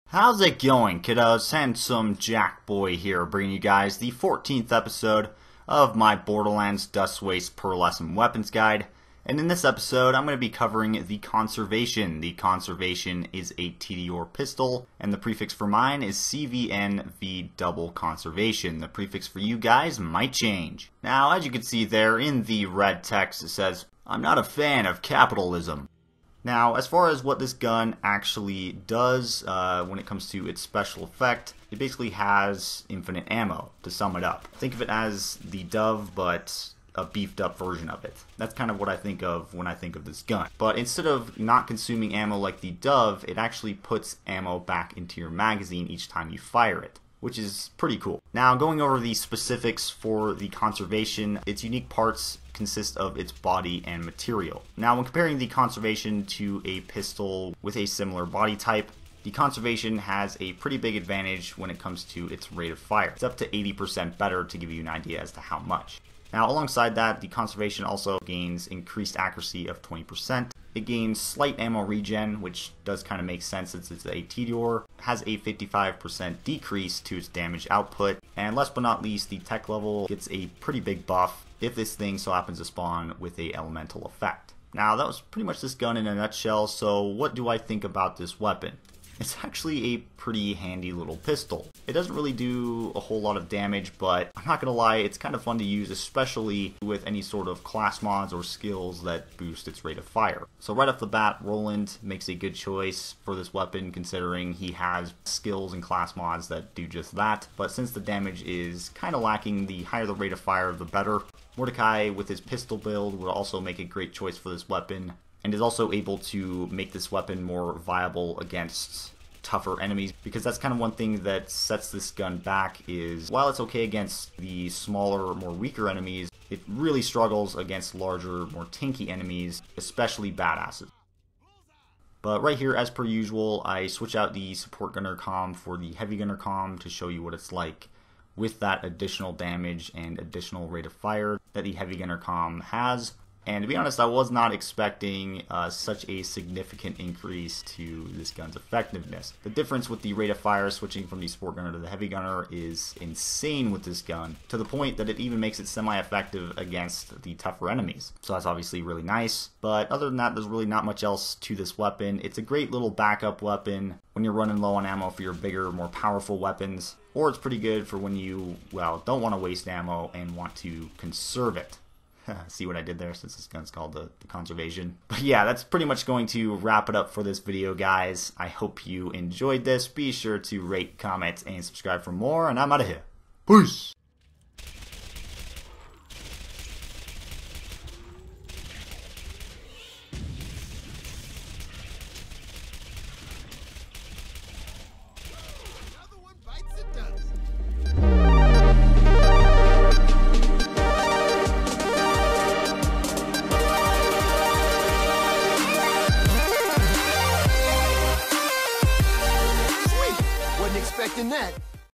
How's it going, kiddos? Handsome Jack Boy here, bringing you guys the 14th episode of my Borderlands Dust Waste Pearlescent Weapons Guide. And in this episode, I'm going to be covering the Conservation. The Conservation is a TDR pistol, and the prefix for mine is CVNV double Conservation. The prefix for you guys might change. Now, as you can see there in the red text, it says, "I'm not a fan of capitalism." Now, as far as what this gun actually does when it comes to its special effect, it basically has infinite ammo, to sum it up. Think of it as the Dove, but a beefed up version of it. That's kind of what I think of when I think of this gun. But instead of not consuming ammo like the Dove, it actually puts ammo back into your magazine each time you fire it, which is pretty cool. Now, going over the specifics for the Conservation, its unique parts consist of its body and material. Now, when comparing the Conservation to a pistol with a similar body type, the Conservation has a pretty big advantage when it comes to its rate of fire. It's up to 80% better, to give you an idea as to how much. Now, alongside that, the Conservation also gains increased accuracy of 20%. It gains slight ammo regen, which does kind of make sense since it's a TDR, has a 55% decrease to its damage output, and last but not least, the tech level gets a pretty big buff if this thing so happens to spawn with a elemental effect. Now, that was pretty much this gun in a nutshell, so what do I think about this weapon? It's actually a pretty handy little pistol. It doesn't really do a whole lot of damage, but I'm not gonna lie, it's kind of fun to use, especially with any sort of class mods or skills that boost its rate of fire. So right off the bat, Roland makes a good choice for this weapon, considering he has skills and class mods that do just that. But since the damage is kind of lacking, the higher the rate of fire, the better. Mordecai, with his pistol build, would also make a great choice for this weapon, and is also able to make this weapon more viable against tougher enemies, because that's kind of one thing that sets this gun back is, while it's okay against the smaller, more weaker enemies, it really struggles against larger, more tanky enemies, especially badasses. But right here, as per usual, I switch out the support gunner comm for the heavy gunner comm to show you what it's like with that additional damage and additional rate of fire that the heavy gunner comm has. And to be honest, I was not expecting such a significant increase to this gun's effectiveness. The difference with the rate of fire switching from the sport gunner to the heavy gunner is insane with this gun, to the point that it even makes it semi-effective against the tougher enemies. So that's obviously really nice. But other than that, there's really not much else to this weapon. It's a great little backup weapon when you're running low on ammo for your bigger, more powerful weapons. Or it's pretty good for when you, well, don't want to waste ammo and want to conserve it. See what I did there, since this gun's called the Conservation. But yeah, that's pretty much going to wrap it up for this video, guys. I hope you enjoyed this. Be sure to rate, comment, and subscribe for more, and I'm out of here. Peace!